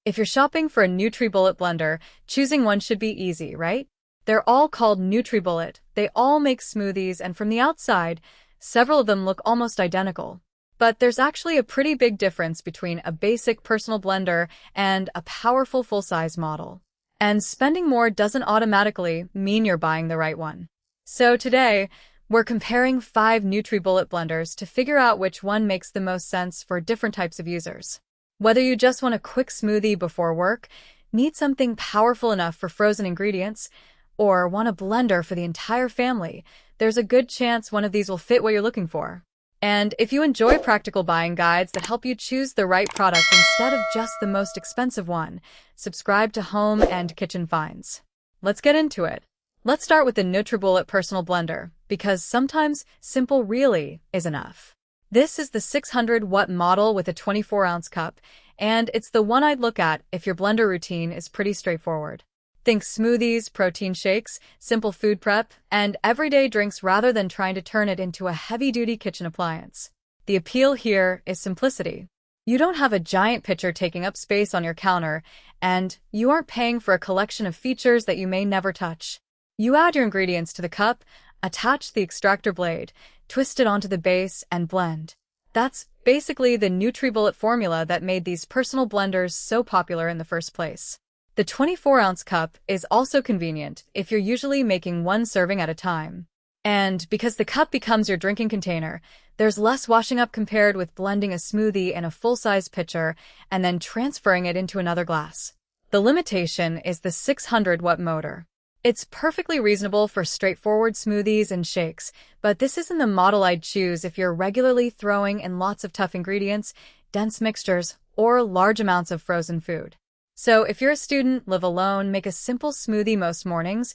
If you're shopping for a NutriBullet blender, choosing one should be easy, right? They're all called NutriBullet. They all make smoothies, and from the outside, several of them look almost identical. But there's actually a pretty big difference between a basic personal blender and a powerful full-size model. And spending more doesn't automatically mean you're buying the right one. So today, we're comparing 5 NutriBullet blenders to figure out which one makes the most sense for different types of users. Whether you just want a quick smoothie before work, need something powerful enough for frozen ingredients, or want a blender for the entire family, there's a good chance one of these will fit what you're looking for. And if you enjoy practical buying guides that help you choose the right product instead of just the most expensive one, subscribe to Home and Kitchen Finds. Let's get into it. Let's start with the NutriBullet Personal Blender, because sometimes simple really is enough. This is the 600-watt model with a 24-ounce cup, and it's the one I'd look at if your blender routine is pretty straightforward. Think smoothies, protein shakes, simple food prep, and everyday drinks rather than trying to turn it into a heavy-duty kitchen appliance. The appeal here is simplicity. You don't have a giant pitcher taking up space on your counter, and you aren't paying for a collection of features that you may never touch. You add your ingredients to the cup, attach the extractor blade, twist it onto the base, and blend. That's basically the NutriBullet formula that made these personal blenders so popular in the first place. The 24-ounce cup is also convenient if you're usually making one serving at a time. And because the cup becomes your drinking container, there's less washing up compared with blending a smoothie in a full-size pitcher and then transferring it into another glass. The limitation is the 600-watt motor. It's perfectly reasonable for straightforward smoothies and shakes, but this isn't the model I'd choose if you're regularly throwing in lots of tough ingredients, dense mixtures, or large amounts of frozen food. So if you're a student, live alone, make a simple smoothie most mornings,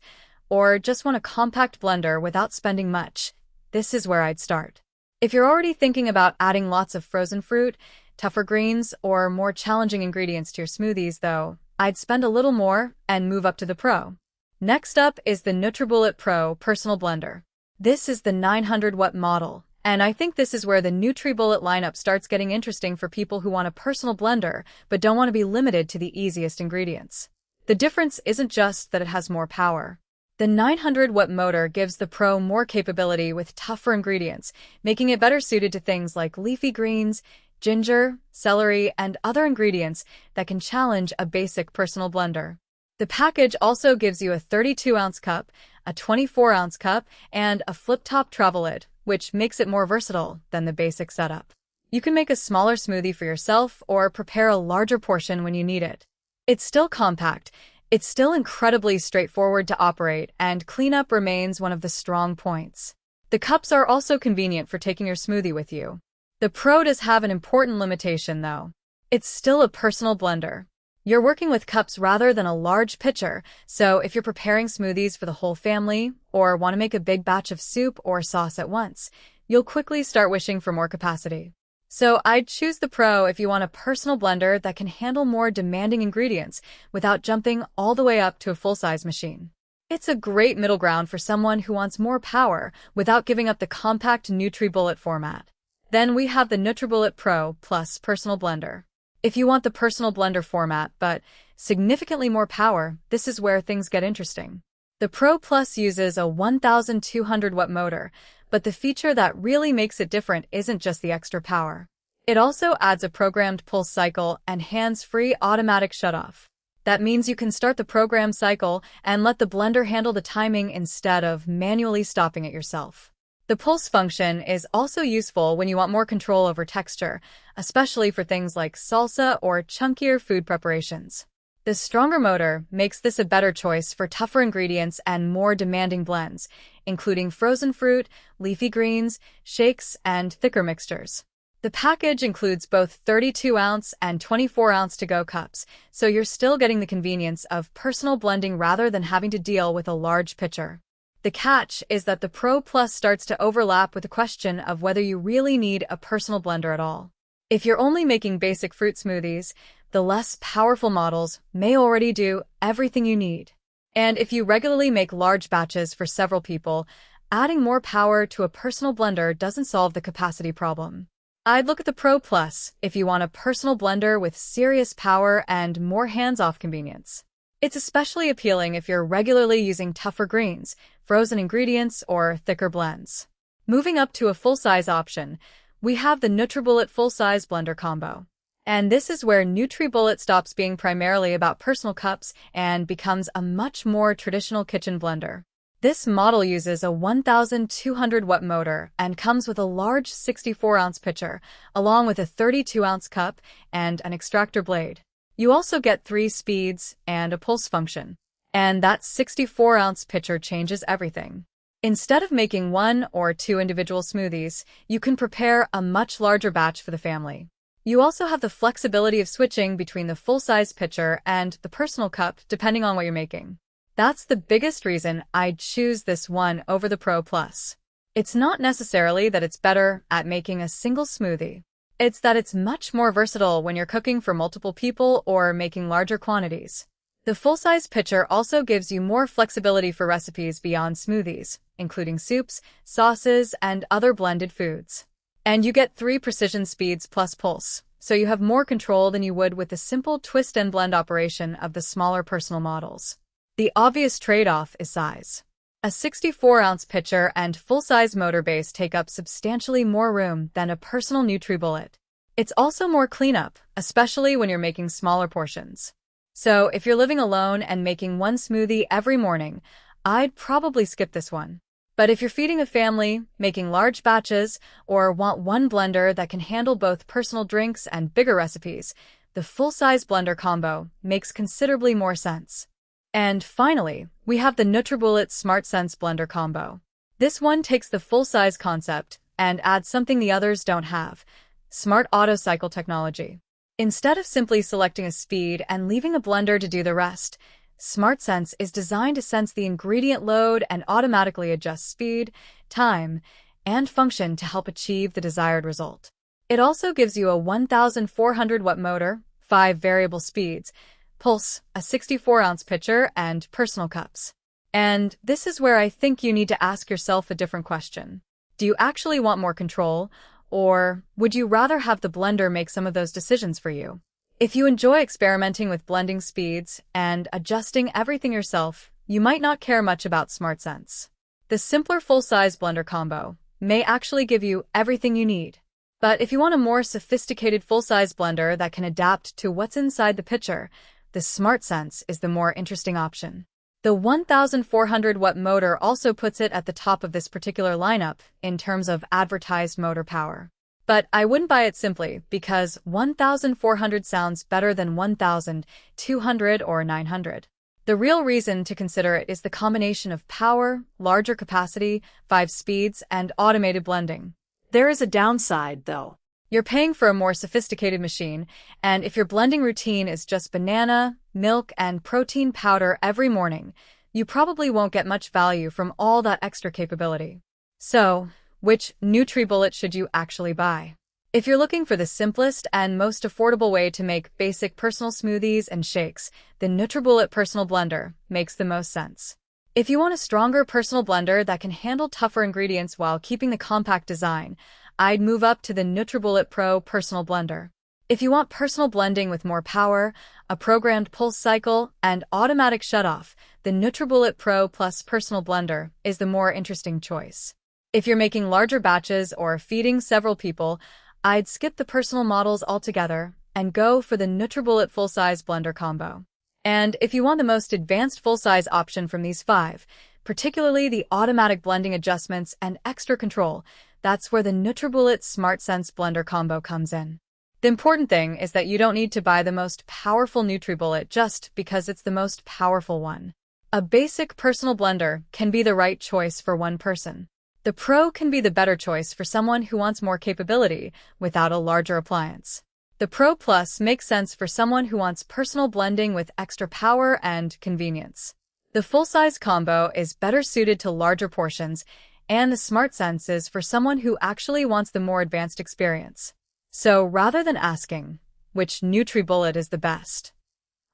or just want a compact blender without spending much, this is where I'd start. If you're already thinking about adding lots of frozen fruit, tougher greens, or more challenging ingredients to your smoothies, though, I'd spend a little more and move up to the Pro. Next up is the NutriBullet Pro Personal Blender. This is the 900-watt model, and I think this is where the NutriBullet lineup starts getting interesting for people who want a personal blender but don't want to be limited to the easiest ingredients. The difference isn't just that it has more power. The 900-watt motor gives the Pro more capability with tougher ingredients, making it better suited to things like leafy greens, ginger, celery, and other ingredients that can challenge a basic personal blender. The package also gives you a 32-ounce cup, a 24-ounce cup, and a flip-top travel lid, which makes it more versatile than the basic setup. You can make a smaller smoothie for yourself or prepare a larger portion when you need it. It's still compact, it's still incredibly straightforward to operate, and cleanup remains one of the strong points. The cups are also convenient for taking your smoothie with you. The Pro does have an important limitation, though. It's still a personal blender. You're working with cups rather than a large pitcher, so if you're preparing smoothies for the whole family or want to make a big batch of soup or sauce at once, you'll quickly start wishing for more capacity. So I'd choose the Pro if you want a personal blender that can handle more demanding ingredients without jumping all the way up to a full-size machine. It's a great middle ground for someone who wants more power without giving up the compact NutriBullet format. Then we have the NutriBullet Pro Plus Personal Blender. If you want the personal blender format, but significantly more power, this is where things get interesting. The Pro Plus uses a 1,200-watt motor, but the feature that really makes it different isn't just the extra power. It also adds a programmed pulse cycle and hands-free automatic shutoff. That means you can start the program cycle and let the blender handle the timing instead of manually stopping it yourself. The pulse function is also useful when you want more control over texture, especially for things like salsa or chunkier food preparations. The stronger motor makes this a better choice for tougher ingredients and more demanding blends, including frozen fruit, leafy greens, shakes, and thicker mixtures. The package includes both 32-ounce and 24-ounce to-go cups, so you're still getting the convenience of personal blending rather than having to deal with a large pitcher. The catch is that the Pro Plus starts to overlap with the question of whether you really need a personal blender at all. If you're only making basic fruit smoothies, the less powerful models may already do everything you need. And if you regularly make large batches for several people, adding more power to a personal blender doesn't solve the capacity problem. I'd look at the Pro Plus if you want a personal blender with serious power and more hands-off convenience. It's especially appealing if you're regularly using tougher greens, frozen ingredients, or thicker blends. Moving up to a full-size option, we have the NutriBullet Full-Size Blender Combo. And this is where NutriBullet stops being primarily about personal cups and becomes a much more traditional kitchen blender. This model uses a 1,200-watt motor and comes with a large 64-ounce pitcher, along with a 32-ounce cup and an extractor blade. You also get 3 speeds and a pulse function. And that 64-ounce pitcher changes everything. Instead of making 1 or 2 individual smoothies, you can prepare a much larger batch for the family. You also have the flexibility of switching between the full-size pitcher and the personal cup depending on what you're making. That's the biggest reason I'd choose this one over the Pro Plus. It's not necessarily that it's better at making a single smoothie. It's that it's much more versatile when you're cooking for multiple people or making larger quantities. The full-size pitcher also gives you more flexibility for recipes beyond smoothies, including soups, sauces, and other blended foods. And you get 3 precision speeds plus pulse, so you have more control than you would with the simple twist and blend operation of the smaller personal models. The obvious trade-off is size. A 64-ounce pitcher and full-size motor base take up substantially more room than a personal NutriBullet. It's also more cleanup, especially when you're making smaller portions. So if you're living alone and making 1 smoothie every morning, I'd probably skip this one. But if you're feeding a family, making large batches, or want one blender that can handle both personal drinks and bigger recipes, the full-size blender combo makes considerably more sense. And finally, we have the NutriBullet SmartSense Blender Combo. This one takes the full-size concept and adds something the others don't have: smart auto cycle technology. Instead of simply selecting a speed and leaving a blender to do the rest, SmartSense is designed to sense the ingredient load and automatically adjust speed, time, and function to help achieve the desired result. It also gives you a 1,400-watt motor, 5 variable speeds, pulse, a 64-ounce pitcher, and personal cups. And this is where I think you need to ask yourself a different question. Do you actually want more control, or would you rather have the blender make some of those decisions for you? If you enjoy experimenting with blending speeds and adjusting everything yourself, you might not care much about SmartSense. The simpler full-size blender combo may actually give you everything you need. But if you want a more sophisticated full-size blender that can adapt to what's inside the pitcher, the SmartSense is the more interesting option. The 1,400-watt motor also puts it at the top of this particular lineup in terms of advertised motor power. But I wouldn't buy it simply because 1,400 sounds better than 1,200 or 900. The real reason to consider it is the combination of power, larger capacity, 5 speeds, and automated blending. There is a downside, though. You're paying for a more sophisticated machine, and if your blending routine is just banana, milk, and protein powder every morning, you probably won't get much value from all that extra capability. So, which NutriBullet should you actually buy? If you're looking for the simplest and most affordable way to make basic personal smoothies and shakes, the NutriBullet Personal Blender makes the most sense. If you want a stronger personal blender that can handle tougher ingredients while keeping the compact design, I'd move up to the NutriBullet Pro Personal Blender. If you want personal blending with more power, a programmed pulse cycle, and automatic shutoff, the NutriBullet Pro Plus Personal Blender is the more interesting choice. If you're making larger batches or feeding several people, I'd skip the personal models altogether and go for the NutriBullet Full-Size Blender Combo. And if you want the most advanced full-size option from these 5, particularly the automatic blending adjustments and extra control, that's where the NutriBullet SmartSense Blender Combo comes in. The important thing is that you don't need to buy the most powerful NutriBullet just because it's the most powerful one. A basic personal blender can be the right choice for one person. The Pro can be the better choice for someone who wants more capability without a larger appliance. The Pro Plus makes sense for someone who wants personal blending with extra power and convenience. The full-size combo is better suited to larger portions, and the SmartSense is for someone who actually wants the more advanced experience. So rather than asking which NutriBullet is the best,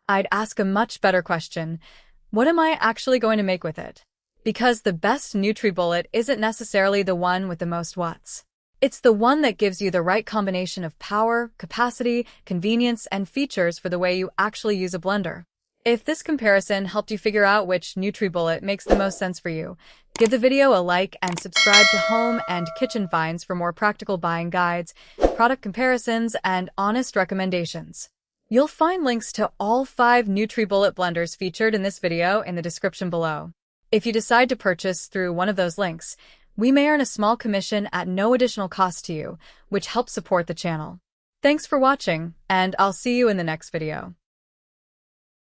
I'd ask a much better question: what am I actually going to make with it? Because the best NutriBullet isn't necessarily the one with the most watts. It's the one that gives you the right combination of power, capacity, convenience, and features for the way you actually use a blender. If this comparison helped you figure out which NutriBullet makes the most sense for you, give the video a like and subscribe to Home and Kitchen Finds for more practical buying guides, product comparisons, and honest recommendations. You'll find links to all 5 NutriBullet blenders featured in this video in the description below. If you decide to purchase through one of those links, we may earn a small commission at no additional cost to you, which helps support the channel. Thanks for watching, and I'll see you in the next video.